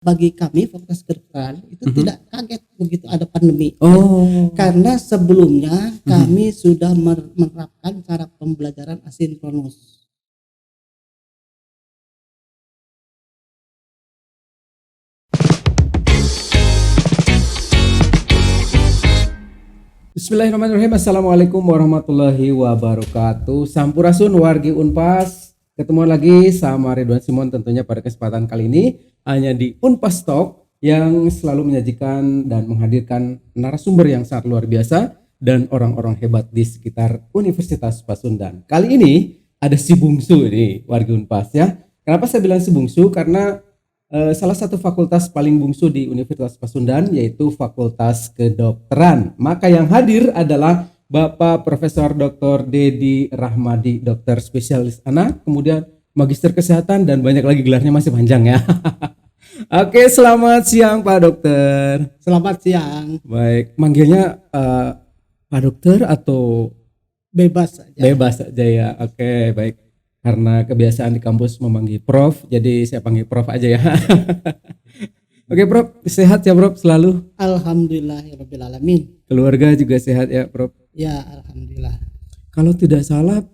bagi kami Fakultas Kedokteran itu tidak kaget begitu ada pandemi. Oh. Karena sebelumnya kami sudah menerapkan cara pembelajaran asinkronus. Bismillahirrahmanirrahim. Assalamualaikum warahmatullahi wabarakatuh. Sampurasun wargi Unpas. Ketemu lagi sama Ridwan Simon tentunya pada kesempatan kali ini hanya di Unpas Talk yang selalu menyajikan dan menghadirkan narasumber yang sangat luar biasa dan orang-orang hebat di sekitar Universitas Pasundan. Kali ini ada si bungsu nih wargi Unpas ya. Kenapa saya bilang si bungsu? Karena salah satu fakultas paling bungsu di Universitas Pasundan yaitu Fakultas Kedokteran. Maka yang hadir adalah Bapak Profesor Dr. Dedi Rahmadi, dokter spesialis anak, kemudian Magister Kesehatan dan banyak lagi gelarnya masih panjang ya. Oke, selamat siang Pak Dokter. Selamat siang. Baik, manggilnya Pak Dokter atau Bebas saja. bebas saja ya. Oke, baik. Karena kebiasaan di kampus memanggil Prof, jadi saya panggil Prof aja ya. Oke Prof, sehat ya Prof selalu? Alhamdulillahirabbil alamin. Keluarga juga sehat ya Prof? Ya, alhamdulillah. Kalau tidak salah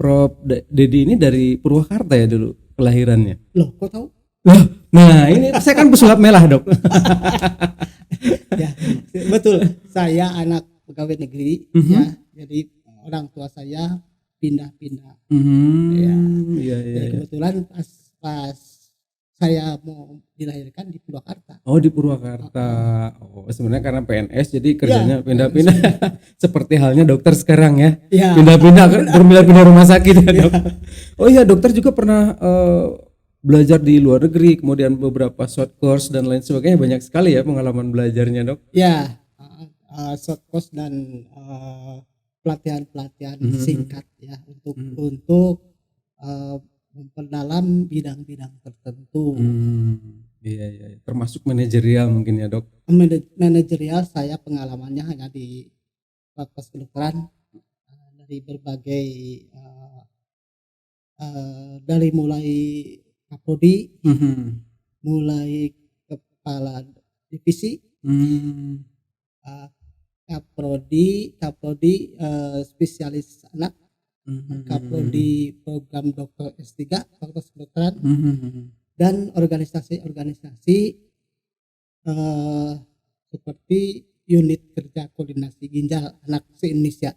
Prof Dedi ini dari Purwakarta ya dulu kelahirannya? Loh, kok tahu? Loh, nah ini saya kan pesulap merah Dok. Ya, betul. Saya anak pegawai negeri ya. Jadi orang tua saya pindah-pindah. Ya. Jadi kebetulan pas saya mau dilahirkan di Purwakarta. Oh di Purwakarta. Oh sebenarnya karena PNS jadi kerjanya pindah-pindah. Seperti halnya dokter sekarang ya. Ya. Pindah-pindah berpindah-pindah rumah sakit ya Dok. Oh iya dokter juga pernah belajar di luar negeri, kemudian beberapa short course dan lain sebagainya, banyak sekali ya pengalaman belajarnya Dok. Ya, short course dan pelatihan-pelatihan singkat ya untuk memperdalam bidang-bidang tertentu. Iya. Termasuk manajerial mungkin ya Dok. Manajerial saya pengalamannya hanya di Fakultas Kedokteran dari berbagai dari mulai Kaprodi, mulai kepala divisi, Kaprodi spesialis anak, Kaprodi program dokter S3 Fakultas Kedokteran, dan organisasi-organisasi seperti unit kerja koordinasi ginjal anak se-Indonesia.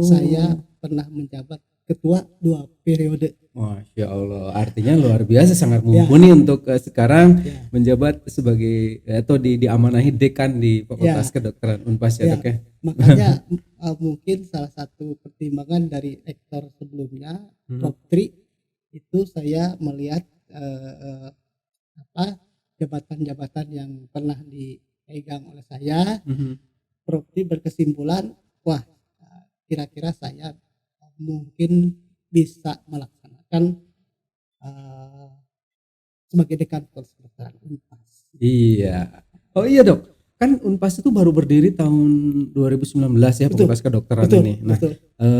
Saya pernah menjabat ketua 2 periode. Masya Allah, artinya luar biasa, sangat mumpuni untuk sekarang menjabat sebagai atau diamanahi dekan di Fakultas Kedokteran Unpas ya Dok ya. Makanya mungkin salah satu pertimbangan dari rektor sebelumnya Prof Tri itu saya melihat jabatan-jabatan yang pernah dipegang oleh saya. Prof Tri berkesimpulan, wah kira-kira saya mungkin bisa melaksanakan sebagai dekan Fakultas Kedokteran Unpas. Iya. Oh iya Dok, kan Unpas itu baru berdiri tahun 2019 ya, Fakultas Kedokteran ini. Nah,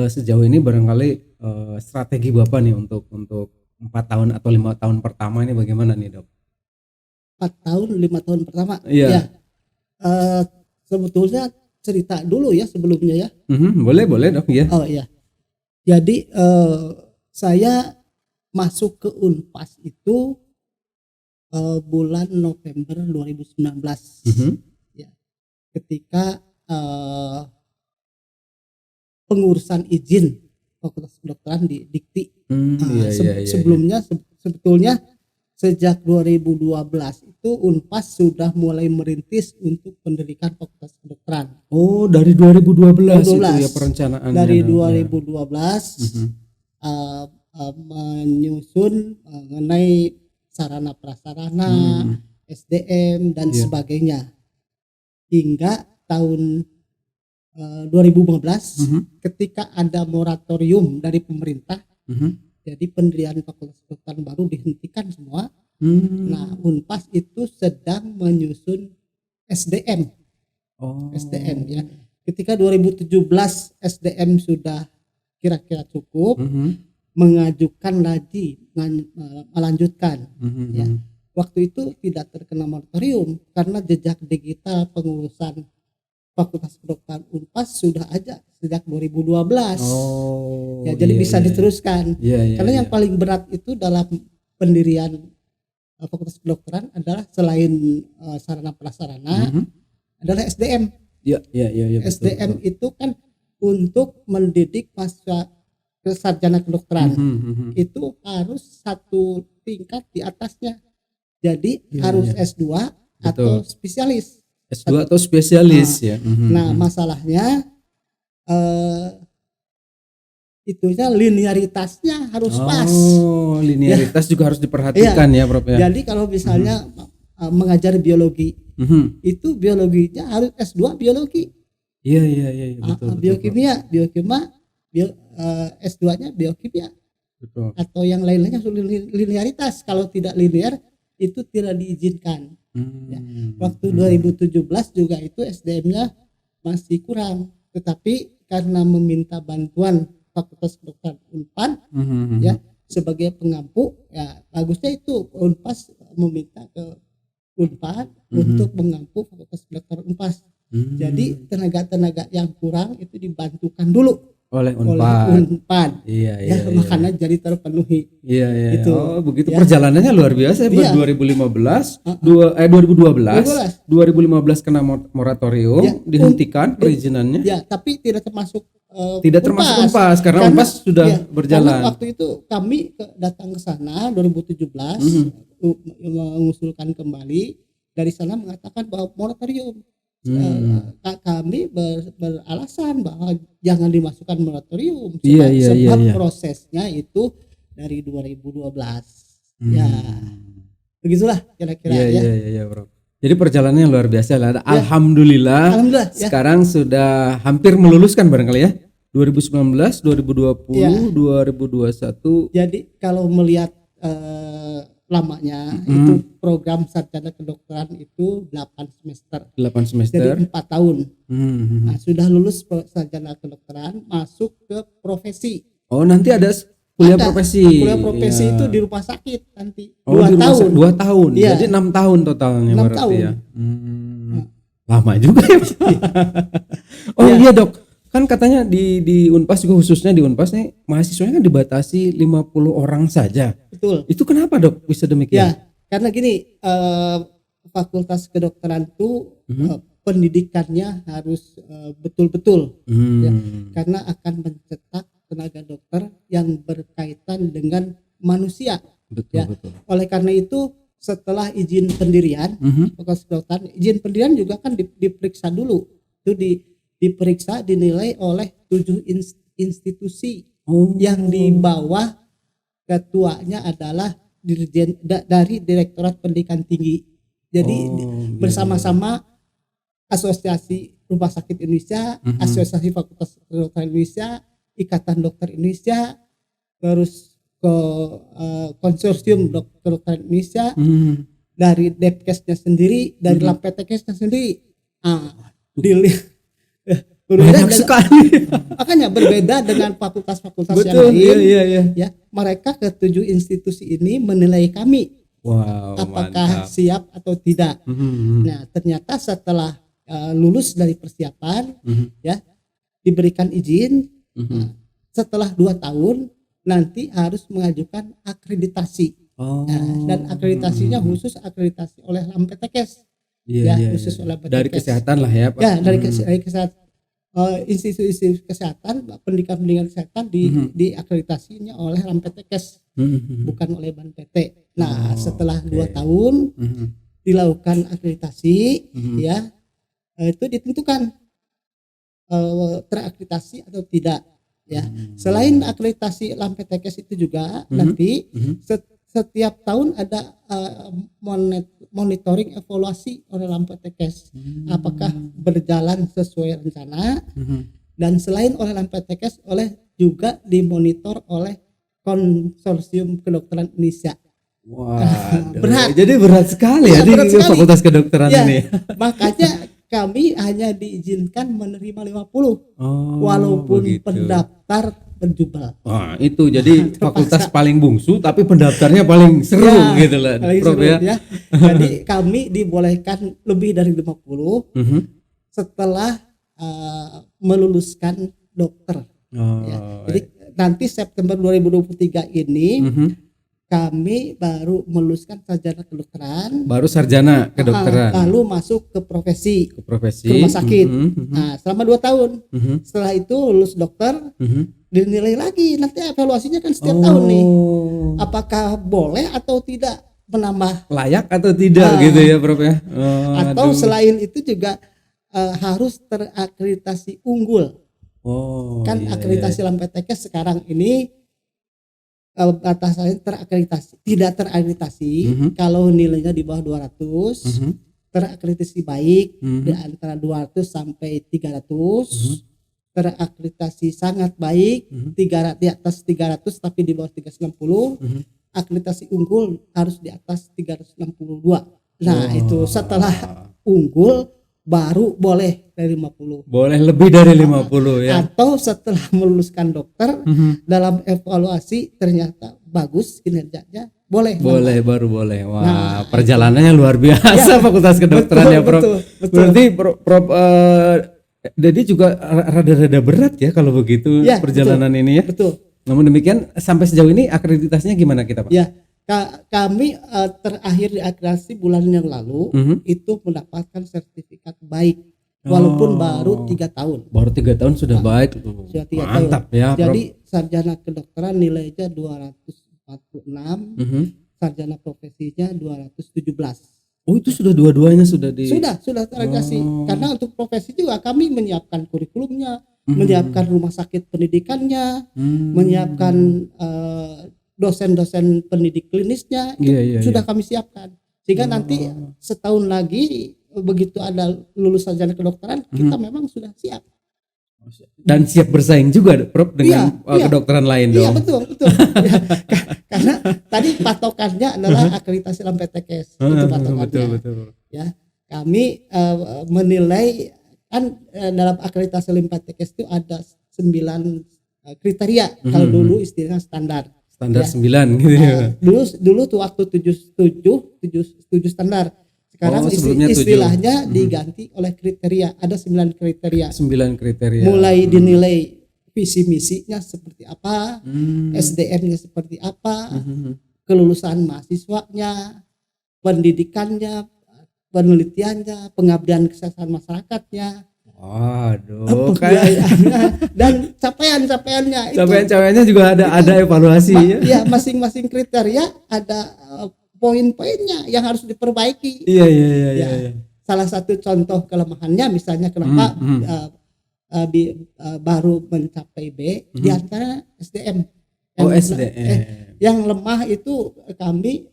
sejauh ini barangkali strategi Bapak nih untuk 4 tahun atau 5 tahun pertama ini bagaimana nih Dok? 4 tahun 5 tahun pertama. Iya. Ya. Sebetulnya cerita dulu ya sebelumnya ya. Boleh Dok ya. Oh iya. Jadi saya masuk ke Unpas itu bulan November 2019. Ya. Ketika pengurusan izin Fakultas Kedokteran di Dikti. Sebelumnya sebetulnya sejak 2012 itu Unpas sudah mulai merintis untuk pendidikan Fakultas Kedokteran. Oh, dari 2012 itu ya perencanaannya. Dari 2012 menyusun mengenai sarana prasarana, SDM dan sebagainya. Hingga tahun 2015 ketika ada moratorium dari pemerintah. Jadi pendirian Fakultas Kedokteran baru dihentikan semua. Nah, Unpas itu sedang menyusun SDM. SDM ya. Ketika 2017 SDM sudah kira-kira cukup, mengajukan lagi melanjutkan ya. waktu itu tidak terkena moratorium karena jejak digital pengurusan Fakultas Kedokteran Unpas sudah ada sejak 2012. Ya, jadi bisa diteruskan. Karena yang paling berat itu dalam pendirian Fakultas Kedokteran adalah selain sarana prasarana adalah SDM. SDM betul. Itu kan untuk mendidik mahasiswa sarjana kedokteran. Itu harus satu tingkat di atasnya. Jadi harus S2 atau spesialis. S2 atau spesialis ya. Nah, masalahnya itunya linearitasnya harus pas. Linearitas juga harus diperhatikan ya, Prof ya. Jadi kalau misalnya mengajar biologi, itu biologinya harus S2 biologi. Iya, betul. Biokimia, S2-nya biokimia. Betul. Atau yang lainnya linearitas. Kalau tidak linear itu tidak diizinkan. Ya. Waktu 2017 juga itu SDM-nya masih kurang, tetapi karena meminta bantuan Fakultas Kedokteran Unpad ya sebagai pengampu, ya bagusnya itu Unpas meminta ke Unpad untuk mengampu Fakultas Kedokteran Unpas. Jadi tenaga-tenaga yang kurang itu dibantukan dulu oleh Unpad. Iya. Makanya jadi terpenuhi. Iya. Gitu. Oh, begitu ya. Perjalanannya luar biasa ya. 2015, 2015 kena moratorium, dihentikan perizinannya. Ya, tapi tidak termasuk termasuk Unpas karena Unpas sudah berjalan. Karena waktu itu kami datang ke sana 2017 mengusulkan kembali, dari sana mengatakan bahwa moratorium. Kami beralasan bahwa jangan dimasukkan moratorium sebab prosesnya itu dari 2012. Ya begitulah kira-kira ya. Iya, Bro. Jadi perjalanannya luar biasa lah. Alhamdulillah sekarang sudah hampir meluluskan barangkali ya. 2019, 2020, 2021. Jadi kalau melihat lamanya itu program sarjana kedokteran itu 8 semester. Jadi 4 tahun. Nah, sudah lulus sarjana kedokteran, masuk ke profesi. Oh, nanti ada kuliah profesi. Kuliah profesi itu di rumah sakit nanti. 2 tahun. 2 tahun. Ya. Jadi 6 tahun totalnya 6 berarti tahun. Ya. Lama juga ya. Iya, Dok. Kan katanya di Unpas juga, khususnya di Unpas nih mahasiswanya kan dibatasi 50 orang saja. Betul. Itu kenapa, Dok, bisa demikian? Ya, karena gini, Fakultas Kedokteran itu pendidikannya harus betul-betul ya, karena akan mencetak tenaga dokter yang berkaitan dengan manusia. Betul. Oleh karena itu setelah izin pendirian Fakultas Kedokteran, izin pendirian juga kan diperiksa dulu. Itu diperiksa, dinilai oleh 7 institusi yang di bawah ketuanya adalah dirjen dari Direktorat Pendidikan Tinggi. Jadi bersama-sama Asosiasi Rumah Sakit Indonesia, Asosiasi Fakultas Kedokteran Indonesia, Ikatan Dokter Indonesia, terus ke Konsorsium Dokter Kedokteran Indonesia, dari Depkesnya sendiri, dari Lampetekesnya sendiri. Berbeda sekali. Makanya berbeda dengan fakultas-fakultas yang lain. Ya, mereka ke-7 institusi ini menilai kami apakah mantap. Siap atau tidak. Nah, ternyata setelah lulus dari persiapan, ya diberikan izin. Setelah 2 tahun nanti harus mengajukan akreditasi. Dan akreditasinya khusus akreditasi oleh Lampetekes. Khusus oleh Lampetekes. Dari kesehatan lah ya, Pak. Ya, dari kesehatan. Institusi kesehatan, pendidikan kesehatan diakreditasinya oleh Lampetekes, bukan oleh Ban PT. Nah, setelah 2 tahun dilakukan akreditasi, ya itu ditentukan terakreditasi atau tidak. Ya, selain akreditasi Lampetekes itu juga nanti setiap tahun ada monitoring evaluasi oleh Lampetekes, apakah berjalan sesuai rencana, dan selain oleh Lampetekes juga dimonitor oleh Konsorsium Kedokteran Indonesia. Berat. Jadi berat sekali ya di Fakultas Kedokteran ini. Makanya kami hanya diizinkan menerima 50 walaupun pendaftar berjubel. Wah, itu jadi fakultas paling bungsu tapi pendaftarnya paling seru Ya, gitu lah, paling Prof seru, ya. ya. Jadi kami dibolehkan lebih dari 50 setelah meluluskan dokter. Ya. Jadi nanti September 2023 ini kami baru meluluskan sarjana kedokteran. Baru sarjana kedokteran. Lalu masuk ke profesi. Ke profesi. Ke rumah sakit. Nah, selama 2 tahun. Setelah itu lulus dokter, dinilai lagi. Nanti evaluasinya kan setiap tahun nih. Apakah boleh atau tidak menambah layak atau tidak gitu ya, Prof ya. Atau selain itu juga harus terakreditasi unggul. Kan akreditasi LAMPTK sekarang ini batasannya terakreditasi, tidak terakreditasi kalau nilainya di bawah 200, terakreditasi baik di antara 200 sampai 300, terakreditasi sangat baik 300, di atas 300 tapi di bawah 390, akreditasi unggul harus di atas 362. Nah, itu setelah unggul baru boleh dari 50. Boleh lebih dari 50 ya. Atau setelah meluluskan dokter dalam evaluasi ternyata bagus kinerjanya, boleh. Boleh, baru boleh. Wah, perjalanannya luar biasa Fakultas Kedokteran ya, Prof. Betul. Berarti Prof jadi juga rada-rada berat ya kalau begitu perjalanan ini ya. Betul. Namun demikian sampai sejauh ini akreditasinya gimana kita, Pak? Ya. Kami terakhir di akreditasi bulan yang lalu itu mendapatkan sertifikat baik walaupun baru 3 tahun. Baru 3 tahun sudah baik. Sudah 3 Mantap tahun. Ya, jadi sarjana kedokteran nilainya 246, sarjana profesinya 217. Oh, itu sudah dua-duanya sudah sudah terakreditasi. Karena untuk profesi juga kami menyiapkan kurikulumnya, menyiapkan rumah sakit pendidikannya, menyiapkan dosen-dosen pendidik klinisnya, sudah kami siapkan. Sehingga nanti setahun lagi begitu ada lulus sarjana kedokteran, kita memang sudah siap. Dan siap bersaing juga, Prof, dengan kedokteran lain dong. Iya, betul. Ya, karena tadi patokannya adalah akreditasi LAMPTK. Itu patokannya. Betul. Ya, kami menilai kan dalam akreditasi LAMPTK itu ada 9 kriteria. Kalau dulu istilahnya standar 9 gitu ya. Dulu tuh waktu 7 standar. Sekarang istilahnya diganti oleh kriteria. Ada 9 kriteria. 9 kriteria. Mulai dinilai visi misinya seperti apa, SDM-nya seperti apa, kelulusan mahasiswanya, pendidikannya, penelitiannya, pengabdian kesehatan masyarakatnya. Waduh, dan capaiannya itu. Capaiannya juga ada evaluasi ya. Iya, masing-masing kriteria ada poin-poinnya yang harus diperbaiki. Iya. Salah satu contoh kelemahannya misalnya kenapa baru mencapai B di antara SDM. SDM. Yang lemah itu kami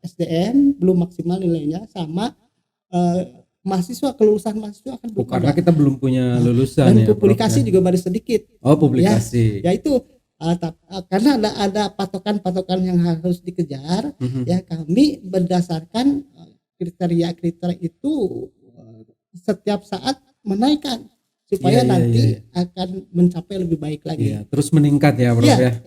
SDM belum maksimal nilainya sama mahasiswa, kelulusan mahasiswa kan belum karena ada. kita belum punya lulusan dan ya. Publikasi juga baru sedikit. Oh, publikasi. Ya itu karena ada patokan-patokan yang harus dikejar. Ya, kami berdasarkan kriteria-kriteria itu setiap saat menaikkan supaya nanti akan mencapai lebih baik lagi. Terus meningkat ya, Prof ya.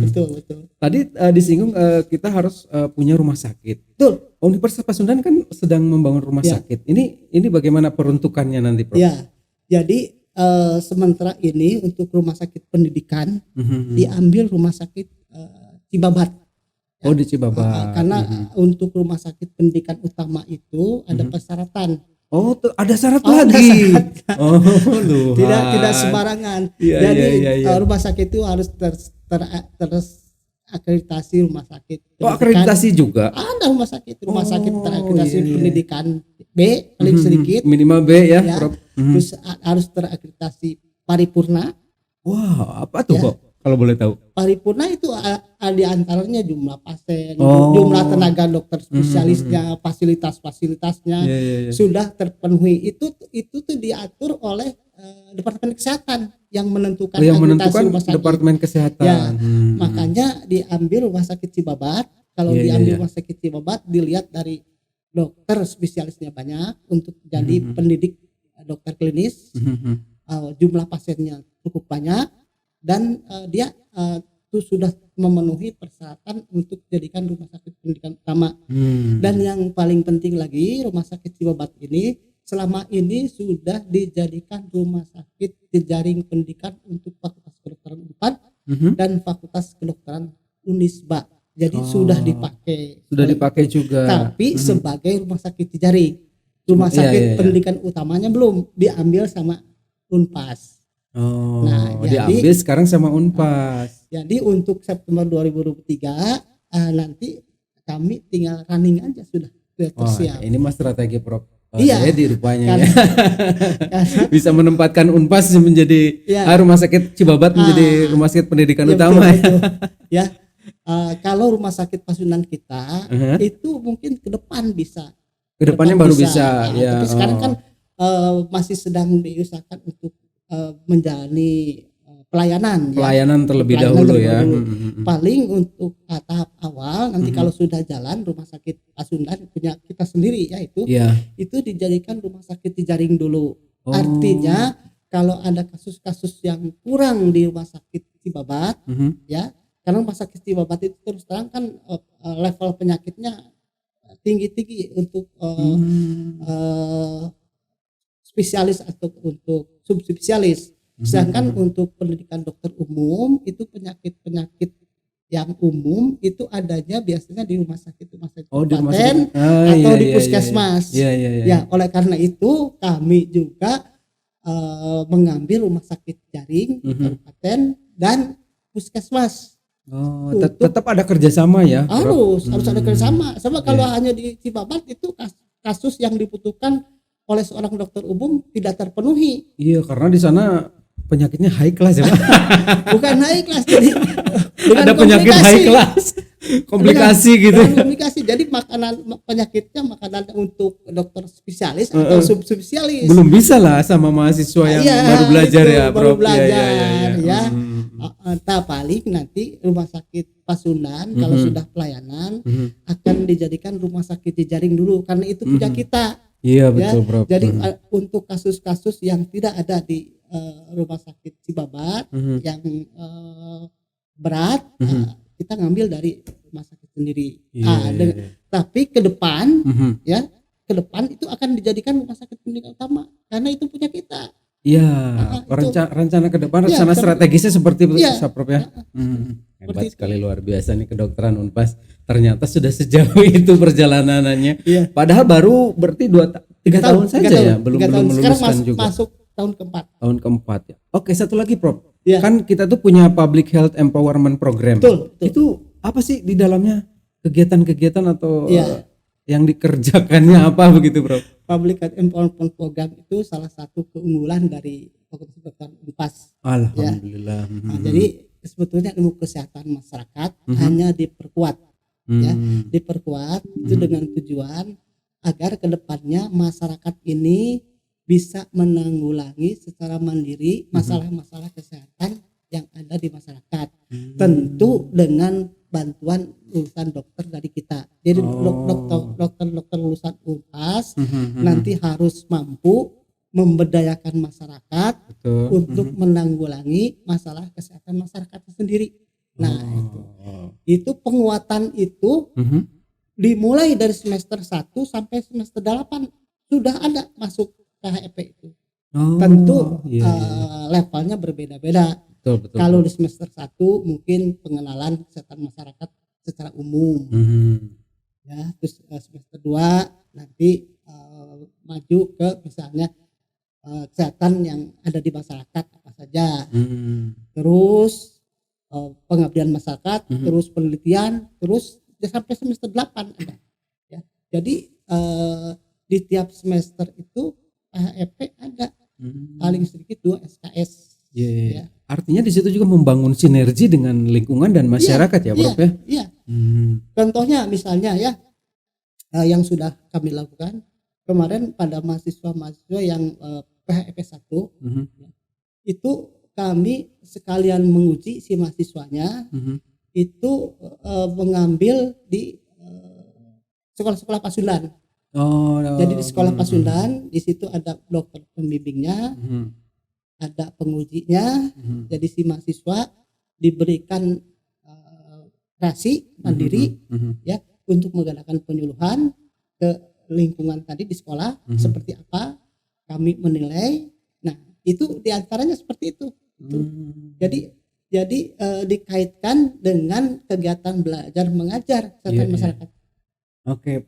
Betul. Tadi disinggung kita harus punya rumah sakit. Betul. Universitas Pasundan kan sedang membangun rumah sakit. Ini bagaimana peruntukannya nanti, Prof? Ya. Jadi sementara ini untuk rumah sakit pendidikan diambil rumah sakit Cibabat. Oh, di Cibabat. Karena untuk rumah sakit pendidikan utama itu ada persyaratan. Oh, tuh ada syarat lagi. Oh, tidak sembarangan. Jadi rumah sakit itu harus terakreditasi rumah sakit. Oh, akreditasi juga. Ada rumah sakit terakreditasi pendidikan B paling sedikit. Minimal B ya. Terus harus terakreditasi paripurna. Wah, apa tuh kok? Kalau boleh tahu. Paripurna itu di antaranya jumlah pasien, jumlah tenaga dokter spesialisnya, fasilitas-fasilitasnya sudah terpenuhi. Itu tuh diatur oleh Departemen Kesehatan yang menentukan akreditasi rumah sakit. Departemen Kesehatan. Ya, makanya diambil rumah sakit Cibabat. Kalau diambil rumah sakit Cibabat dilihat dari dokter spesialisnya banyak untuk jadi pendidik dokter klinis. Jumlah pasiennya cukup banyak. dan dia itu sudah memenuhi persyaratan untuk dijadikan rumah sakit pendidikan utama. Dan yang paling penting lagi, rumah sakit Cibabat ini selama ini sudah dijadikan rumah sakit jejaring pendidikan untuk Fakultas Kedokteran Unpad dan Fakultas Kedokteran Unisba. Jadi sudah dipakai juga. Tapi sebagai rumah sakit jejaring. Rumah sakit pendidikan utamanya belum diambil sama Unpas. Diambil sekarang sama Unpas. Jadi untuk September 2023 nanti kami tinggal running aja sudah siap. Ini mas strategi Prof. Iya, jadi rupanya bisa menempatkan Unpas menjadi rumah sakit Cibabat menjadi rumah sakit pendidikan utama. Ya, kalau rumah sakit Pasundan kita itu mungkin ke depan bisa. Kedepannya baru bisa. Tapi sekarang kan masih sedang diusahakan untuk menjalani pelayanan terlebih dahulu ya. Paling untuk tahap awal nanti kalau sudah jalan rumah sakit Pasundan punya kita sendiri ya itu dijadikan rumah sakit jejaring dulu. Artinya kalau ada kasus-kasus yang kurang di rumah sakit Cibabat ya, karena rumah sakit Cibabat itu terus terang kan level penyakitnya tinggi untuk spesialis atau untuk subspesialis. Sedangkan untuk pendidikan dokter umum itu penyakit-penyakit yang umum itu adanya biasanya di rumah sakit kabupaten atau di puskesmas. Ya, oleh karena itu kami juga mengambil rumah sakit jaring di kabupaten dan puskesmas. Tetap ada kerjasama ya. Harus ada kerjasama. Sama kalau hanya di Cibabat itu kasus yang dibutuhkan oleh seorang dokter umum tidak terpenuhi. Iya, karena di sana penyakitnya high class ya, Pak. Bukan high class, jadi ada penyakit high class, komplikasi gitu. Komplikasi. Jadi penyakitnya makanan untuk dokter spesialis atau subspesialis. Belum bisa lah sama mahasiswa yang baru belajar ya, baru Prof. belajar ya. Paling nanti rumah sakit Pasundan kalau sudah pelayanan akan dijadikan rumah sakit jejaring dulu karena itu punya kita. Iya betul, Prof. Jadi untuk kasus-kasus yang tidak ada di rumah sakit Cibabat yang berat kita ngambil dari rumah sakit sendiri. Tapi ke depan ke depan itu akan dijadikan rumah sakit pendidikan utama karena itu punya kita. Iya, rencana ke depan, rencana strategisnya seperti itu, Prof ya. Hebat sekali, luar biasa nih kedokteran Unpas. Ternyata sudah sejauh itu perjalanannya. Padahal baru berarti 3 tahun saja ya, belum meluluskan juga. Masuk tahun keempat. Tahun keempat ya. Oke, satu lagi Prof. Kan kita tuh punya Public Health Empowerment Program. Betul. Itu apa sih di dalamnya? Kegiatan-kegiatan atau yang dikerjakannya apa begitu, Prof? Public Health Empowerment Program itu salah satu keunggulan dari Fakultas Kedokteran Unpas. Alhamdulillah. Jadi sebetulnya ilmu kesehatan masyarakat hanya diperkuat diperkuat itu dengan tujuan agar kedepannya masyarakat ini bisa menanggulangi secara mandiri masalah-masalah kesehatan yang ada di masyarakat. Tentu dengan bantuan lulusan dokter dari kita. Jadi dokter lulusan Unpas nanti harus mampu memberdayakan masyarakat untuk menanggulangi masalah kesehatan masyarakat sendiri. Nah, itu penguatan itu dimulai dari semester 1 sampai semester 8 sudah ada masuk KHEP itu. Tentu levelnya berbeda-beda. Betul. Kalau di semester 1 mungkin pengenalan kesehatan masyarakat secara umum. Ya, terus semester 2 nanti maju ke misalnya kesehatan yang ada di masyarakat apa saja. Terus pengabdian masyarakat, terus penelitian, terus sampai semester 8 ada. Ya. Jadi di tiap semester itu KHEP ada paling sedikit 2 SKS. Ya. Artinya di situ juga membangun sinergi dengan lingkungan dan masyarakat ya, Prof ya. Iya. Contohnya misalnya ya yang sudah kami lakukan kemarin pada mahasiswa-mahasiswa yang PHEP 1 itu kami sekalian menguji si mahasiswanya itu mengambil di sekolah-sekolah Pasundan. Jadi di sekolah Pasundan di situ ada dokter pembimbingnya. ada pengujinya. Jadi si mahasiswa diberikan kreasi mandiri ya untuk mengadakan penyuluhan ke lingkungan tadi di sekolah seperti apa kami menilai. Nah itu diantaranya seperti itu. Jadi dikaitkan dengan kegiatan belajar mengajar kesehatan masyarakat. Oke,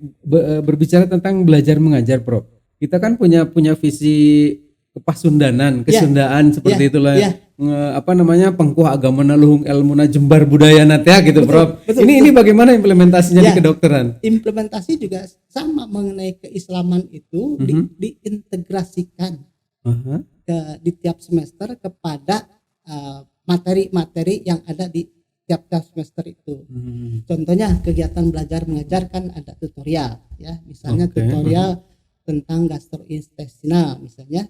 berbicara tentang belajar mengajar, Prof. Kita kan punya visi kepasundanan, kesundaan seperti itulah. Pengkuh agama naluhung ilmuna jembar budaya natya gitu, Prof. Ini bagaimana implementasinya di kedokteran? Implementasi juga sama mengenai keislaman itu diintegrasikan di tiap semester kepada materi-materi yang ada di tiap semester itu. Contohnya kegiatan belajar mengajar kan ada tutorial ya, misalnya tutorial tentang gastrointestinal misalnya.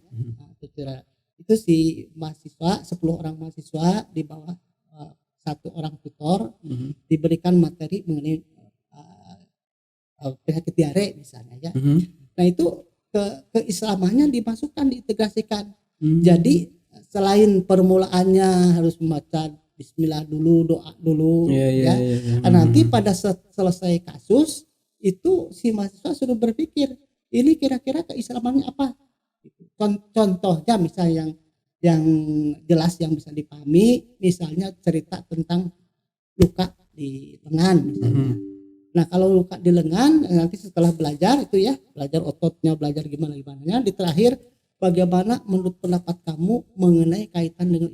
Tutorial itu si mahasiswa 10 orang mahasiswa di bawah 1 orang tutor diberikan materi mengenai penyakit diare misalnya ya. Nah itu keislamannya dimasukkan, diintegrasikan. Jadi selain permulaannya harus membaca bismillah dulu, doa dulu nanti pada selesai kasus itu si mahasiswa sudah berpikir ini kira-kira keislamannya apa. Contohnya misalnya yang jelas yang bisa dipahami, misalnya cerita tentang luka di lengan misalnya. Nah kalau luka di lengan nanti setelah belajar itu ya, belajar ototnya, belajar gimana di terakhir bagaimana menurut pendapat kamu mengenai kaitan dengan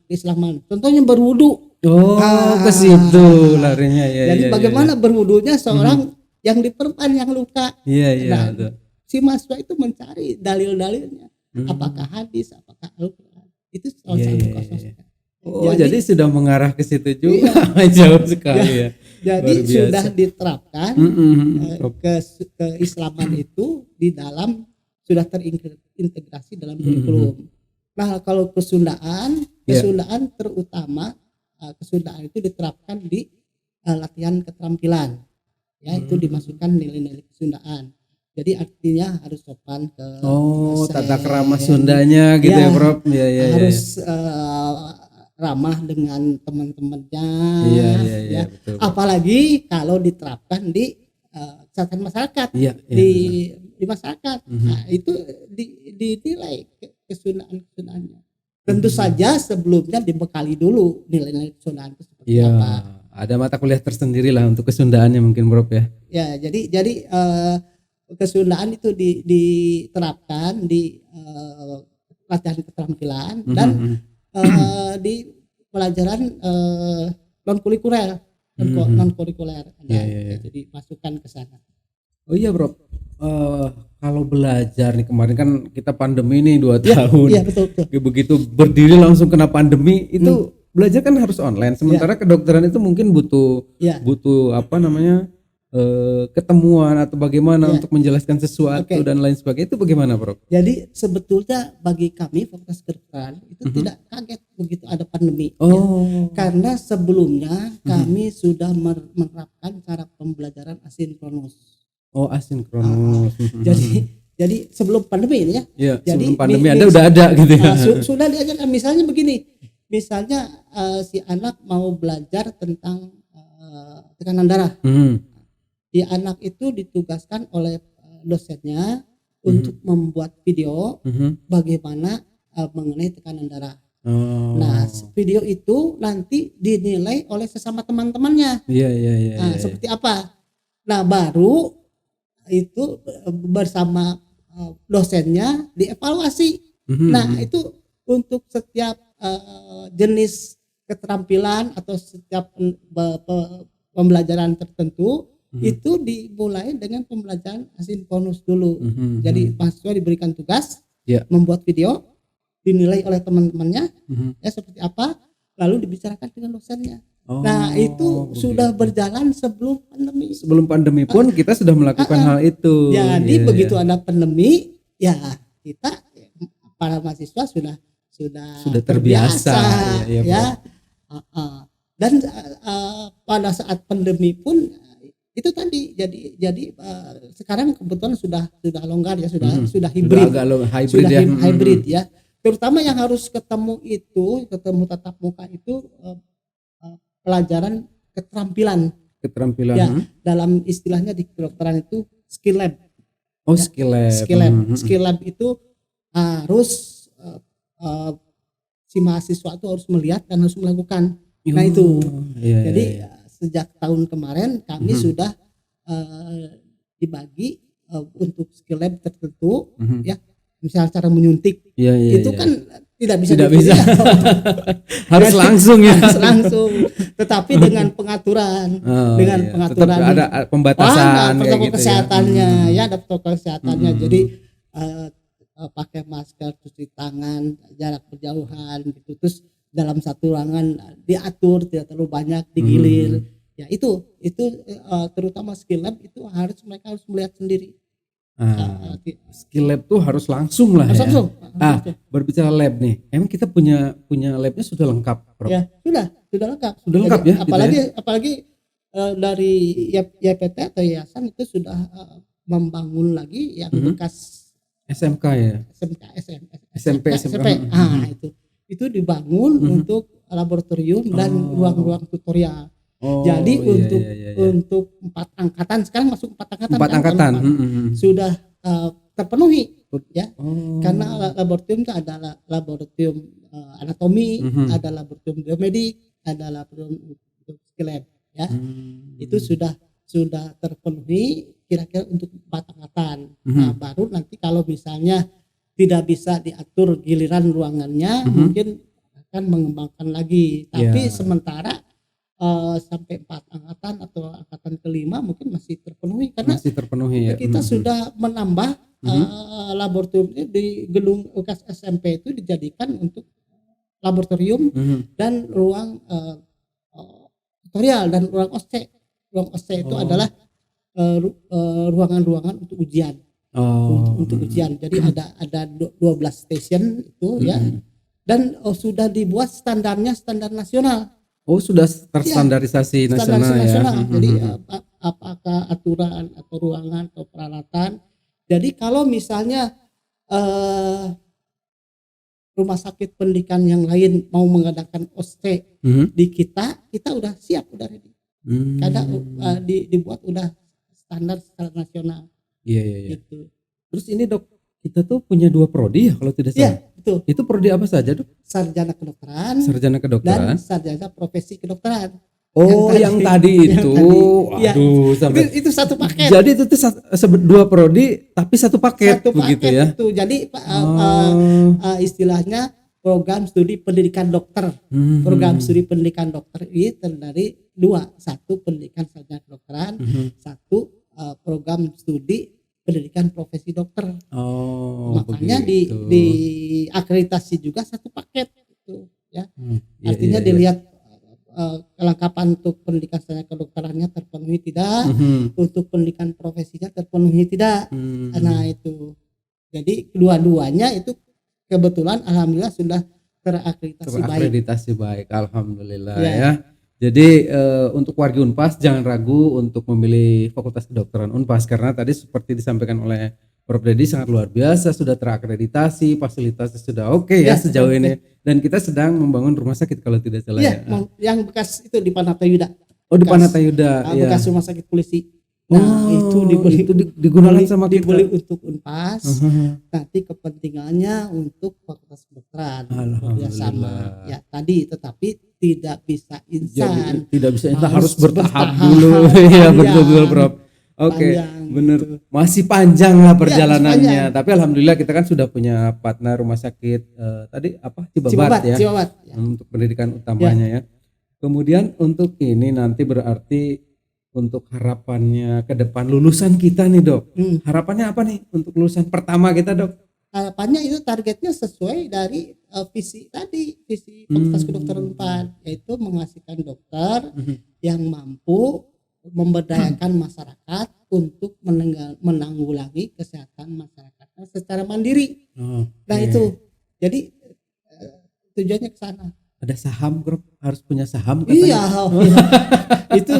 keislaman. Contohnya berwudu. Ke situ larinya ya. Jadi bagaimana berwudunya seorang yang diperban yang luka. Si mahasiswa itu mencari dalil-dalilnya. Apakah hadis, apakah Al-Quran. Itu salah satu kasusnya. Jadi sudah mengarah ke situ juga. Jauh sekali ya. Jadi sudah diterapkan keislaman itu di dalam, sudah terintegrasi dalam kurikulum. Nah kalau kesundaan terutama kesundaan itu diterapkan di latihan keterampilan. Ya itu dimasukkan nilai-nilai kesundaan. Jadi artinya harus sopan ke tata krama Sundanya gitu ya, Prof. Harus ramah dengan teman-temannya. Betul. Apalagi kalau diterapkan di kesehatan masyarakat di masyarakat. Nah, itu dinilai kesundaannya. Tentu saja sebelumnya dibekali dulu nilai-nilai kesundaan itu seperti apa. Ada mata kuliah tersendiri lah untuk kesundaannya mungkin, Prof ya. Ya, jadi kesundaan itu diterapkan di latihan keterampilan dan di pelajaran non kurikuler. Jadi masukkan ke sana. Oh iya, Bro. Kalau belajar nih kemarin kan kita pandemi nih 2 tahun. Iya, betul. Begitu berdiri langsung kena pandemi itu belajar kan harus online. Sementara kedokteran itu mungkin butuh ketemuan atau bagaimana untuk menjelaskan sesuatu dan lain sebagainya. Itu bagaimana, Bro? Jadi sebetulnya bagi kami Fakultas Kedokteran itu tidak kaget begitu ada pandemi. Karena sebelumnya kami sudah menerapkan cara pembelajaran asinkronus. Asinkronus. Jadi sebelum pandemi ini ya. Jadi sebelum pandemi udah ada gitu ya. Sudah diajarkan misalnya begini. Misalnya si anak mau belajar tentang tekanan darah. Si anak itu ditugaskan oleh dosennya untuk membuat video bagaimana mengenai tekanan darah. Nah, video itu nanti dinilai oleh sesama teman-temannya. Seperti apa? Nah, baru itu bersama dosennya dievaluasi. Nah, itu untuk setiap jenis keterampilan atau setiap pembelajaran tertentu itu dimulai dengan pembelajaran asinkronus dulu. Jadi mahasiswa diberikan tugas membuat video, dinilai oleh teman-temannya seperti apa, lalu dibicarakan dengan dosennya. Nah itu sudah berjalan sebelum pandemi. Sebelum pandemi pun kita sudah melakukan hal itu. Jadi begitu ada pandemi, ya kita para mahasiswa sudah terbiasa. Dan pada saat pandemi pun itu tadi jadi sekarang kebetulan sudah longgar ya, sudah hibrid. Hybrid ya. terutama yang harus ketemu tatap muka itu pelajaran keterampilan ya, dalam istilahnya di kedokteran itu skill lab. Skill lab itu harus si mahasiswa itu harus melihat dan harus melakukan. Nah itu jadi sejak tahun kemarin kami sudah dibagi untuk skill lab tertentu ya, misal cara menyuntik itu kan tidak bisa harus langsung ya, harus langsung, tetapi dengan pengaturan tetap ada pembatasan protokol gitu kesehatannya ya, ada protokol kesehatannya. Jadi pakai masker, cuci tangan, jarak berjauhan gitu, terus dalam satu ruangan diatur, tidak terlalu banyak digilir. Ya itu terutama skill lab itu mereka harus melihat sendiri. Skill lab tuh harus langsung lah. Langsung. Berbicara lab nih, emang kita punya labnya sudah lengkap, Prof? Ya sudah lengkap. Sudah lengkap ya. Apalagi dari YPT atau yayasan itu sudah membangun lagi yang bekas SMK ya. SMP. Itu dibangun untuk laboratorium dan ruang-ruang tutorial. Jadi untuk 4 angkatan, sekarang masuk 4 angkatan. Sudah terpenuhi ya. Karena laboratorium itu ada laboratorium anatomi, ada laboratorium biomedik, ada laboratorium skill lab ya. Itu sudah terpenuhi kira-kira untuk 4 angkatan. Nah, baru nanti kalau misalnya tidak bisa diatur giliran ruangannya, mungkin akan mengembangkan lagi. Tapi sementara sampai 4 angkatan atau angkatan kelima mungkin masih terpenuhi, karena kita sudah menambah laboratorium di gedung bekas SMP itu dijadikan untuk laboratorium dan ruang tutorial dan ruang OSCE. Ruang OSCE itu adalah ruangan-ruangan untuk ujian. Untuk ujian. Jadi ada 12 station itu ya. Dan sudah dibuat standar nasional. Sudah terstandarisasi nasional ya. Jadi apakah aturan atau ruangan atau peralatan. Jadi kalau misalnya rumah sakit pendidikan yang lain mau mengadakan OSCE di kita udah siap, udah ready. Karena dibuat udah standar secara nasional. Iya. Gitu. Terus ini Dok, kita tuh punya 2 prodi ya kalau tidak salah. Iya, betul. Itu prodi apa saja, Dok? Sarjana kedokteran dan sarjana profesi kedokteran. Yang tadi itu. Waduh, sampai itu satu paket. Jadi itu tuh 2 prodi tapi satu paket begitu ya. Itu. Jadi istilahnya program studi pendidikan dokter. Program studi pendidikan dokter itu terdiri 2, 1 pendidikan sarjana kedokteran, 1 program studi pendidikan profesi dokter. Makanya di akreditasi juga satu paket itu ya. Artinya dilihat kelengkapan untuk pendidikan sarjana kedokterannya terpenuhi tidak, untuk pendidikan profesinya terpenuhi tidak. Nah itu. Jadi kedua-duanya itu kebetulan alhamdulillah sudah terakreditasi baik. Alhamdulillah ya. Jadi untuk warga Unpas jangan ragu untuk memilih Fakultas Kedokteran Unpas, karena tadi seperti disampaikan oleh Prof. Dedi sangat luar biasa, sudah terakreditasi, fasilitasnya sudah oke ya sejauh ini. Dan kita sedang membangun rumah sakit kalau tidak salah ya. Yang bekas itu di Panatayuda. Di Panatayuda. Bekas rumah sakit polisi. Nah, itu digunakan sama kita. Dibeli untuk Unpas. Nanti kepentingannya untuk Fakultas Kedokteran. Alhamdulillah. Ya tadi, tetapi tidak bisa instan. Tidak bisa instan, harus bertahap dulu. Ya betul Prof. Oke, bener. Gitu. Masih panjang lah perjalanannya. Tapi alhamdulillah kita kan sudah punya partner rumah sakit tadi apa? Cibabat ya. Untuk pendidikan utamanya ya. Kemudian untuk ini nanti berarti untuk harapannya ke depan lulusan kita nih Dok. Harapannya apa nih untuk lulusan pertama kita Dok? Harapannya itu targetnya sesuai dari visi Fakultas Kedokteran Unpad, yaitu menghasilkan dokter yang mampu memberdayakan masyarakat untuk menanggulangi kesehatan masyarakat secara mandiri. Nah itu, jadi tujuannya ke sana. ada saham, Prof. Harus punya saham katanya. Iya, itu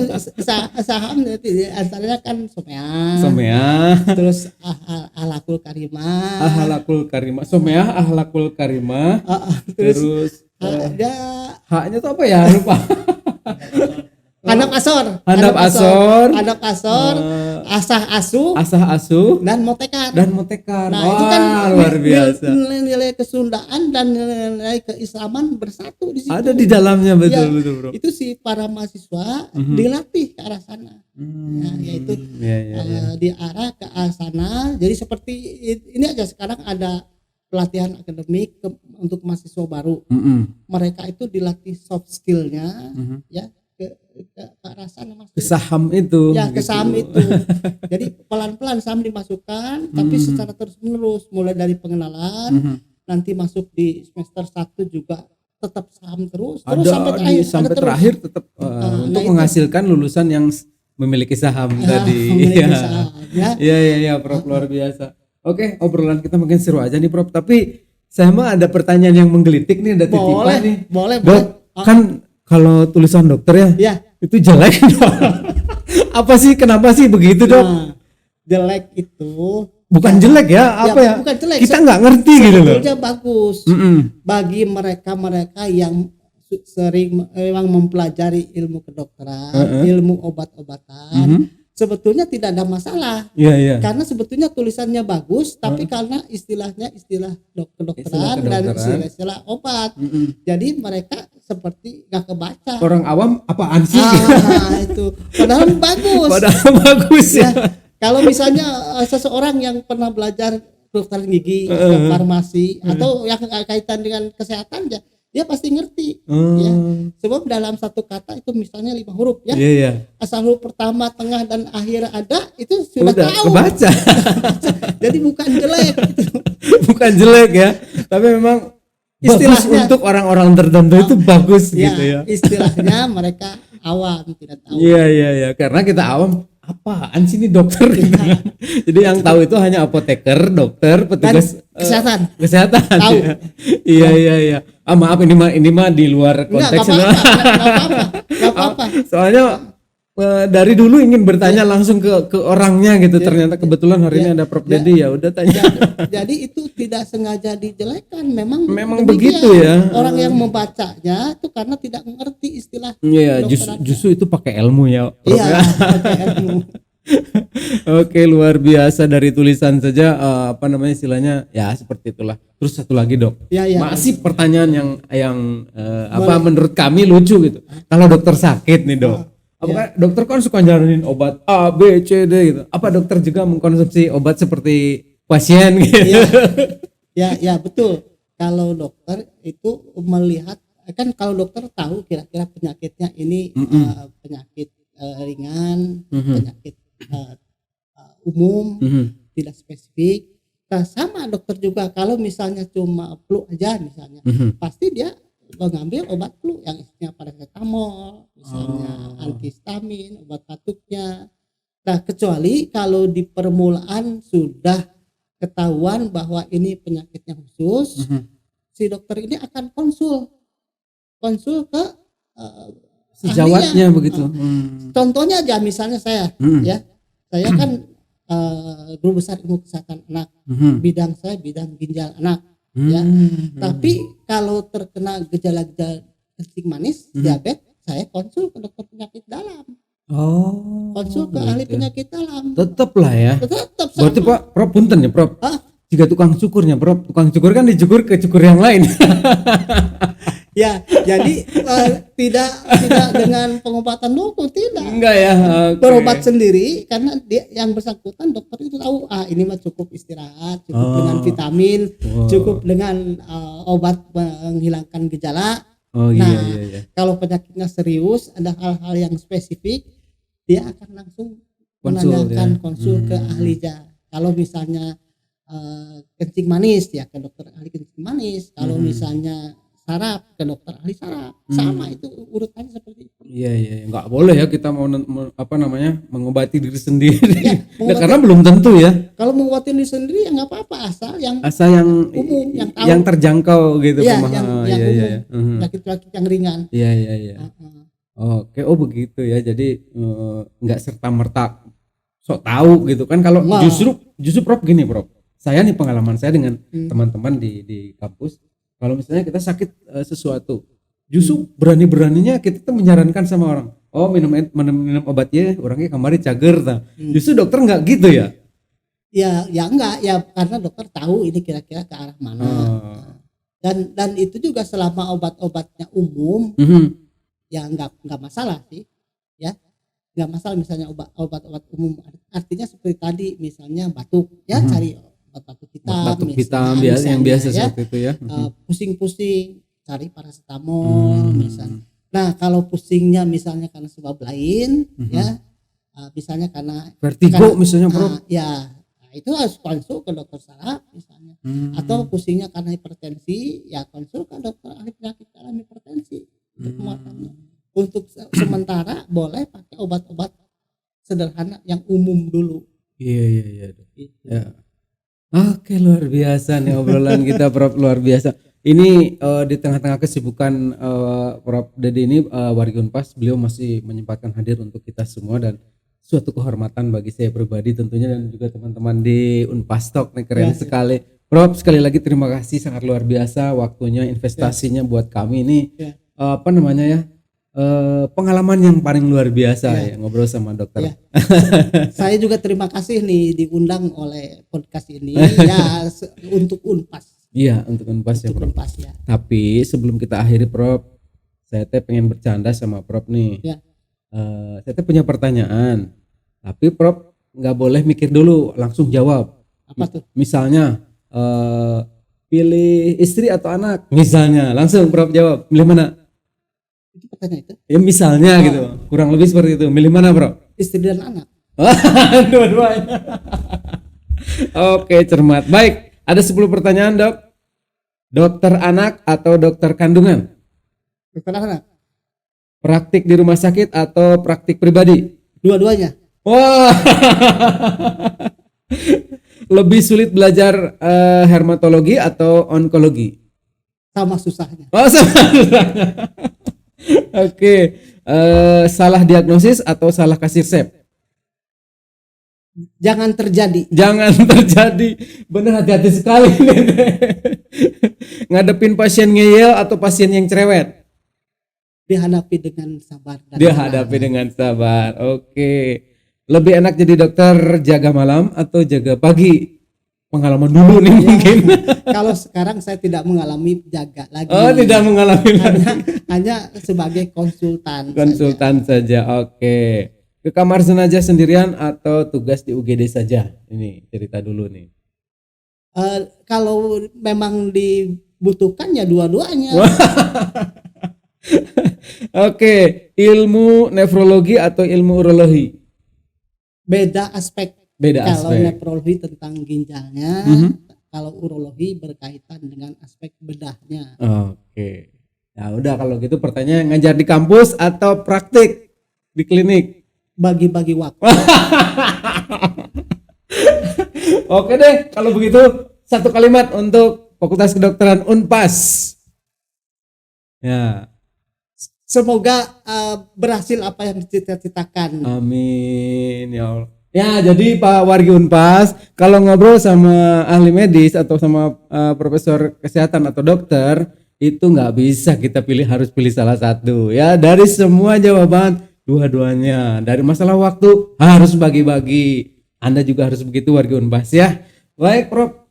saham antaranya kan Someah, terus ahlakul karimah, Someah, ahlakul karimah, terus ada haknya tuh apa ya, lupa. handap asor, asah asuh, dan motekar. Nah, itu kan luar biasa. Nilai kesundaan dan nilai keislaman bersatu di situ. Ada di dalamnya, betul, Bro. Itu si para mahasiswa dilatih ke arah sana. Nah, yaitu diarah ke arah sana. Jadi seperti ini aja, sekarang ada pelatihan akademik untuk mahasiswa baru. Mereka itu dilatih soft skill-nya, ya. Ke arah sana masuk. Saham itu. Ya, ke saham itu. Jadi pelan-pelan saham dimasukkan, tapi secara terus-menerus, mulai dari pengenalan, nanti masuk di semester 1 juga tetap saham terus sampai terakhir tetap untuk menghasilkan lulusan yang memiliki saham tadi. Iya, Prof, luar biasa. Oke, obrolan kita makin seru aja nih, Prof. Tapi saya mah ada pertanyaan yang menggelitik nih, ada titipan nih. Boleh. Kan kalau tulisan dokter ya, itu jelek. Apa sih, kenapa sih begitu, Dok? Nah, jelek itu bukan jelek ya, apa ya? Bukan jelek. Kita nggak ngerti gitu loh. Sebetulnya bagus bagi mereka yang sering memang mempelajari ilmu kedokteran, ilmu obat-obatan. Sebetulnya tidak ada masalah, karena sebetulnya tulisannya bagus, tapi karena istilah kedokteran dan istilah obat, jadi mereka seperti nggak kebaca. Orang awam apaan sih? Itu padahal bagus. Ya. Kalau misalnya seseorang yang pernah belajar dokter gigi, farmasi, atau yang kaitan dengan kesehatan, dia pasti ngerti. Ya. Sebab dalam satu kata itu misalnya 5 huruf ya. Asal huruf pertama, tengah, dan akhir ada, itu sudah tahu. Kebaca. Jadi bukan jelek. Bukan jelek ya, tapi memang istilahnya untuk orang-orang tertentu itu bagus gitu ya. Istilahnya mereka awam, tidak tahu. Iya, karena kita awam, apaan sih ini dokter gitu. Jadi yang tahu itu hanya apoteker, dokter, petugas kesehatan tahu. Iya. Maaf, ini mah di luar konteks. Enggak apa-apa. Soalnya dari dulu ingin bertanya langsung ke orangnya gitu. Ternyata kebetulan hari ini ada Prof Dedi, ya udah tanya. Jadi itu tidak sengaja dijelekan, memang begitu ya. Orang yang membacanya itu karena tidak mengerti istilah. Iya, justru itu pakai ilmu ya, Prof. Iya, pakai ilmu. Oke, luar biasa. Dari tulisan saja istilahnya ya seperti itulah. Terus satu lagi, Dok. Masih pertanyaan yang menurut kami lucu gitu. Kalau dokter sakit nih, Dok. Apakah dokter kan suka nyaranin obat A, B, C, D gitu. Apa dokter juga mengkonsumsi obat seperti pasien gitu? Ya, betul. Kalau dokter itu melihat, kan kalau dokter tahu kira-kira penyakitnya ini penyakit ringan, penyakit umum, tidak spesifik. Nah, sama dokter juga kalau misalnya cuma flu aja misalnya, pasti dia mengambil obat flu yang isinya paracetamol, misalnya antihistamin, obat batuknya. Nah, kecuali kalau di permulaan sudah ketahuan bahwa ini penyakitnya khusus, si dokter ini akan konsul ke sejawatnya begitu. Contohnya aja misalnya saya kan guru besar ilmu kesehatan anak, bidang saya bidang ginjal anak. Tapi kalau terkena gejala-gejala kencing manis, diabetes, saya konsul ke dokter penyakit dalam. Konsul ke ahli penyakit dalam. Tetap lah ya. Tetap. Berarti Pak, Prof, punten ya, Prof. Jika tukang cukurnya, Prof, tukang cukur kan dicukur ke cukur yang lain. Ya, jadi tidak dengan pengobatan dokter, tidak. Enggak ya. Berobat sendiri karena dia yang bersangkutan dokter itu tahu ini mah cukup istirahat, cukup dengan vitamin, cukup dengan obat menghilangkan gejala. Iya. Kalau penyakitnya serius, ada hal-hal yang spesifik, dia akan langsung menanyakan konsul ke ahlinya. Kalau misalnya kencing manis, ya ke dokter ahli kencing manis. Kalau misalnya saraf, ke dokter ahli saraf. Sama itu urutannya seperti itu. Iya, nggak boleh ya kita mengobati diri sendiri. Ya, Ya, karena belum tentu ya. Kalau mengobati diri sendiri ya nggak apa-apa, asal yang umum, yang tahu, yang terjangkau gitu. Iya, yang umum, Iya. sakit-sakit yang ringan. Iya. Oke, begitu ya. Jadi nggak serta merta sok tahu gitu kan. Kalau justru Prof gini Prof. Saya nih pengalaman saya dengan teman-teman di kampus. Kalau misalnya kita sakit sesuatu, justru berani-beraninya kita tuh menyarankan sama orang. Oh, minum obatnya, orangnya kamari cager ta. Justru dokter nggak gitu ya? Ya enggak, ya karena dokter tahu ini kira-kira ke arah mana. Dan itu juga selama obat-obatnya umum, ya enggak masalah sih, ya enggak masalah. Misalnya obat-obat umum, artinya seperti tadi misalnya batuk, ya cari obat batuk hitam yang biasa ya, seperti itu ya. Pusing-pusing cari paracetamol misalnya. Nah kalau pusingnya misalnya karena sebab lain, ya misalnya karena vertigo misalnya Bro, ya itu harus konsul ke dokter saraf misalnya. Atau pusingnya karena hipertensi, ya konsul ke dokter ahli penyakit dalam hipertensi untuk penguatannya. Untuk sementara boleh pakai obat-obat sederhana yang umum dulu. Iya. Ya. Oke, luar biasa nih obrolan kita Prof, luar biasa. Ini di tengah-tengah kesibukan Prof Dedi ini wargi Unpas, beliau masih menyempatkan hadir untuk kita semua, dan suatu kehormatan bagi saya pribadi tentunya, dan juga teman-teman di Unpas Talk nih, keren sekali. Prof, sekali lagi terima kasih, sangat luar biasa waktunya, investasinya buat kami ini. Pengalaman yang paling luar biasa ya ngobrol sama dokter. Saya juga terima kasih nih diundang oleh podcast ini ya untuk Unpas. Iya, untuk Unpas ya Prof. Unpas, ya. Tapi sebelum kita akhiri Prof, saya pengen bercanda sama Prof nih. Ya. Saya punya pertanyaan. Tapi Prof nggak boleh mikir dulu, langsung jawab. Apa tuh? Misalnya pilih istri atau anak, misalnya langsung Prof jawab, milih mana? Itu pertanyaan itu? Ya misalnya gitu, kurang lebih seperti itu. Milih mana Prof? Istri dan anak. Dua-duanya. Oke, cermat. Baik, ada 10 pertanyaan Dok. Dokter anak atau dokter kandungan? Dokter anak. Praktik di rumah sakit atau praktik pribadi? Dua-duanya. Wah. Lebih sulit belajar hermatologi atau onkologi? Sama susahnya. Oh, sama susahnya. Oke, salah diagnosis atau salah kasih resep? Jangan terjadi. Bener, hati-hati sekali nih. Ngadepin pasien ngeyel atau pasien yang cerewet? Dihadapi dengan sabar. Oke. Lebih enak jadi dokter jaga malam atau jaga pagi? Pengalaman dulu nih mungkin. Kalau sekarang saya tidak mengalami jaga lagi. Oh, tidak mengalami hanya sebagai konsultan saja. Oke. Ke kamar jenazah sendirian atau tugas di UGD saja? Ini cerita dulu nih. Kalau memang dibutuhkan ya dua-duanya. Oke, ilmu nefrologi atau ilmu urologi? Beda aspek. Kalau aspek. nefrologi tentang ginjalnya, kalau urologi berkaitan dengan aspek bedahnya. Oke. Ya udah, kalau gitu pertanyaan, ngajar di kampus atau praktik di klinik? Bagi-bagi waktu. Oke deh, kalau begitu satu kalimat untuk Fakultas Kedokteran Unpas. Ya. Semoga berhasil apa yang dicita-citakan. Amin ya Allah. Ya, jadi Pak wargi Unpas, kalau ngobrol sama ahli medis atau sama profesor kesehatan atau dokter, itu nggak bisa kita harus pilih salah satu. Ya, dari semua jawaban, dua-duanya. Dari masalah waktu, harus bagi-bagi. Anda juga harus begitu wargi Unpas ya. Baik Prof,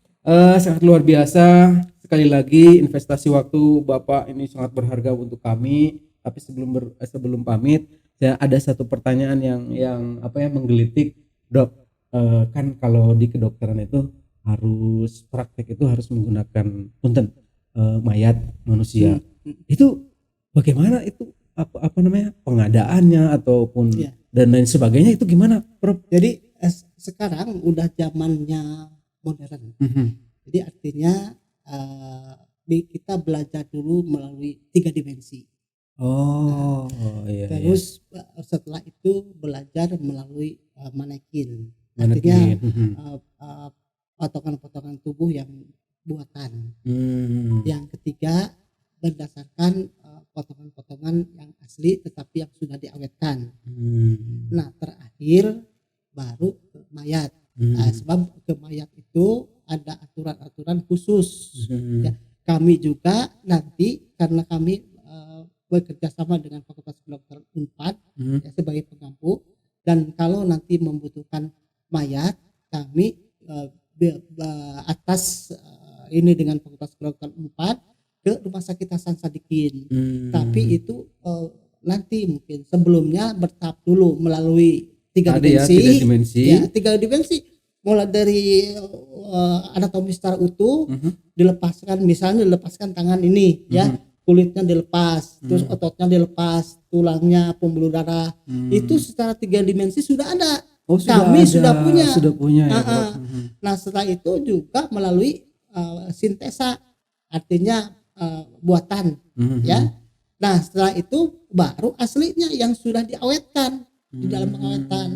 sangat luar biasa. Sekali lagi investasi waktu Bapak ini sangat berharga untuk kami. Tapi sebelum pamit, saya ada satu pertanyaan yang menggelitik. Dok, kan kalau di kedokteran itu harus praktek itu harus menggunakan mayat manusia. Itu bagaimana itu pengadaannya ataupun dan lain sebagainya, itu gimana, Prof? Jadi sekarang udah zamannya modern. Jadi artinya kita belajar dulu melalui 3 dimensi. Oh, iya. Terus setelah itu belajar melalui manekin. Manekin. Artinya potongan-potongan tubuh yang buatan. Yang ketiga berdasarkan potongan-potongan yang asli tetapi yang sudah diawetkan. Nah, terakhir baru ke mayat. Sebab ke mayat itu ada aturan-aturan khusus. Ya, kami juga nanti karena kami bekerja sama dengan Fakultas Kedokteran Unpad ya, sebagai pengampu, dan kalau nanti membutuhkan mayat kami atas ini dengan Fakultas Kedokteran Unpad ke Rumah Sakit Hasan Sadikin. Tapi itu nanti mungkin sebelumnya bertahap dulu melalui 3 dimensi. Ya, 3 dimensi mulai dari anatomi secara utuh, dilepaskan, misalnya dilepaskan tangan ini ya, kulitnya dilepas, terus ototnya dilepas, tulangnya, pembuluh darah, itu secara 3 dimensi sudah ada. Kami sudah punya ya, nah setelah itu juga melalui sintesa, artinya buatan ya. Nah setelah itu baru aslinya yang sudah diawetkan di dalam pengawetan.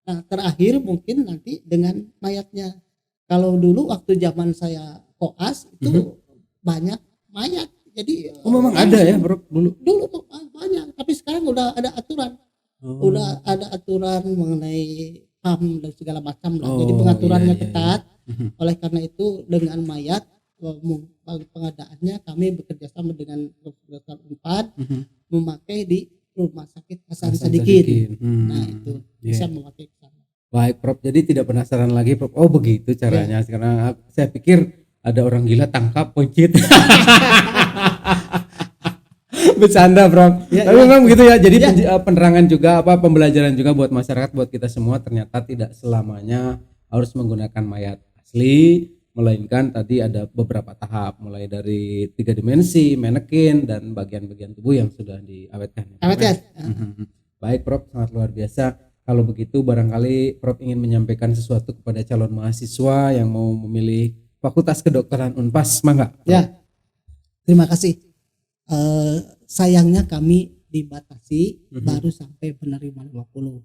Nah terakhir mungkin nanti dengan mayatnya. Kalau dulu waktu zaman saya koas itu banyak mayat. Jadi memang ada ya bro dulu tuh banyak, tapi sekarang udah ada aturan. Udah ada aturan mengenai HAM dan segala macam lah. Jadi pengaturannya ketat. Oleh karena itu dengan mayat pengadaannya kami bekerja sama dengan Kedokteran Unpad memakai di Rumah Sakit Hasan Sadikin. Nah itu bisa memakai ke sana. Baik Prof, jadi tidak penasaran lagi Prof. Oh begitu caranya. Sekarang saya pikir ada orang gila tangkap poncit. Bercanda Prof. Tapi memang begitu ya. Jadi penerangan juga pembelajaran juga buat masyarakat, buat kita semua, ternyata tidak selamanya harus menggunakan mayat asli, melainkan tadi ada beberapa tahap, mulai dari 3 dimensi, manekin, dan bagian-bagian tubuh yang sudah diawetkan. Baik Prof, sangat luar biasa. Kalau begitu barangkali Prof ingin menyampaikan sesuatu kepada calon mahasiswa yang mau memilih Fakultas Kedokteran Unpas, mangga? Ya, terima kasih. Sayangnya kami dibatasi baru sampai penerimaan 50.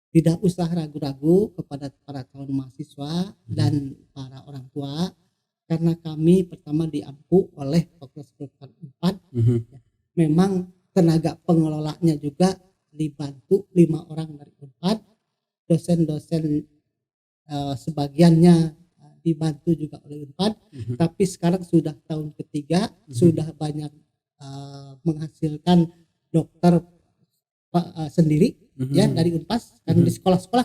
Tidak usah ragu-ragu kepada para calon mahasiswa dan para orang tua, karena kami pertama diampu oleh Fakultas Kedokteran Unpad. Memang tenaga pengelolanya juga dibantu 5 orang dari Unpad, dosen-dosen sebagiannya dibantu juga oleh Unpad. Tapi sekarang sudah tahun ketiga, sudah banyak menghasilkan dokter sendiri ya dari Unpas, kan di sekolah-sekolah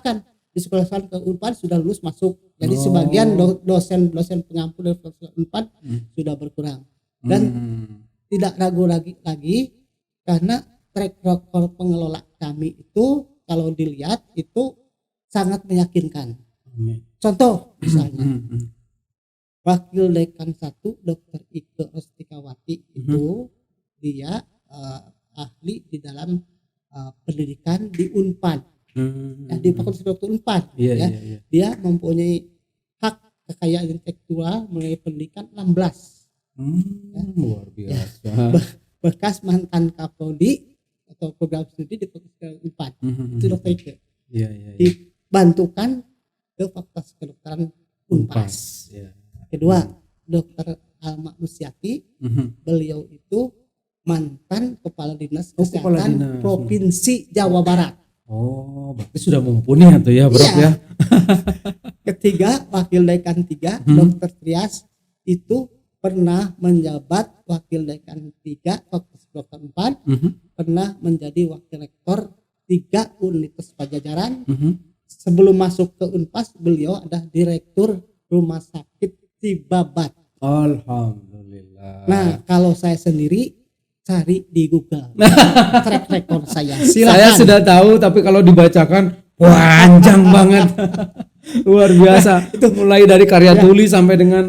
ke Unpad sudah lulus masuk. Jadi sebagian dosen pengampu dari Unpad sudah berkurang, dan tidak ragu lagi karena track record pengelola kami itu kalau dilihat itu sangat meyakinkan. Contoh misalnya Wakil Dekan 1 Dr. Ike Rustikawati itu dia ahli di dalam pendidikan di Unpad, di Fakultas Kedokteran Unpad. Dia mempunyai hak kekayaan intelektual mengenai pendidikan 16. Luar biasa. Bekas mantan Kapolri atau program studi di Fakultas Kedokteran Unpad. Itu Dr. Ike. Dibantukan ke Fakultas Kedokteran Unpas. Kedua, Dr. Alma Lusiati, beliau itu mantan Kepala Dinas Kesehatan Provinsi Jawa Barat. Berarti sudah mumpuni atau ya Bro ya. Ketiga, Wakil Dekan 3, Dr. Trias itu pernah menjabat Wakil Dekan 3 Fakultas Kedokteran Unpad, pernah menjadi Wakil Rektor 3 Universitas Pajajaran. Sebelum masuk ke Unpas, beliau adalah Direktur Rumah Sakit Cibabat. Alhamdulillah. Nah, kalau saya sendiri cari di Google track record saya. Silakan. Saya sudah tahu, tapi kalau dibacakan panjang banget. Luar biasa. Itu mulai dari karya tulis sampai dengan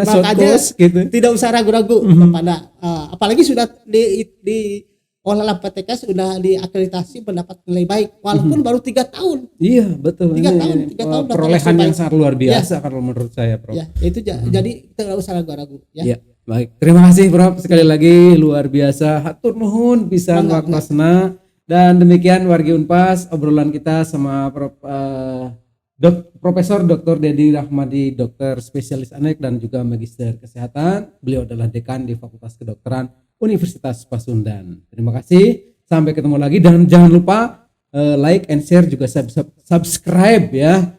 short course gitu. Tidak usah ragu-ragu kepada apalagi sudah di oleh PTK sudah diakreditasi mendapat nilai baik walaupun baru 3 tahun. Iya, betul. 3 tahun perolehan yang sangat luar biasa kalau menurut saya, Prof. Ya, itu jadi tidak usah ragu-ragu ya. Baik, terima kasih Prof sekali lagi, luar biasa. Hatur nuhun pisan waktosna. Dan demikian wargi Unpas obrolan kita sama Profesor Dr. Dedi Rahmadi, dokter spesialis anak dan juga magister kesehatan. Beliau adalah dekan di Fakultas Kedokteran Universitas Pasundan. Terima kasih, sampai ketemu lagi dan jangan lupa like and share juga subscribe ya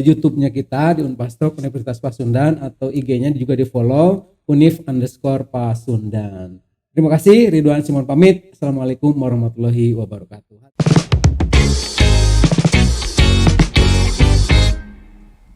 YouTube-nya kita di Unpas Talk Universitas Pasundan, atau IG-nya juga di follow @univ_pasundan. Terima kasih, Ridwan Simon pamit. Assalamualaikum warahmatullahi wabarakatuh.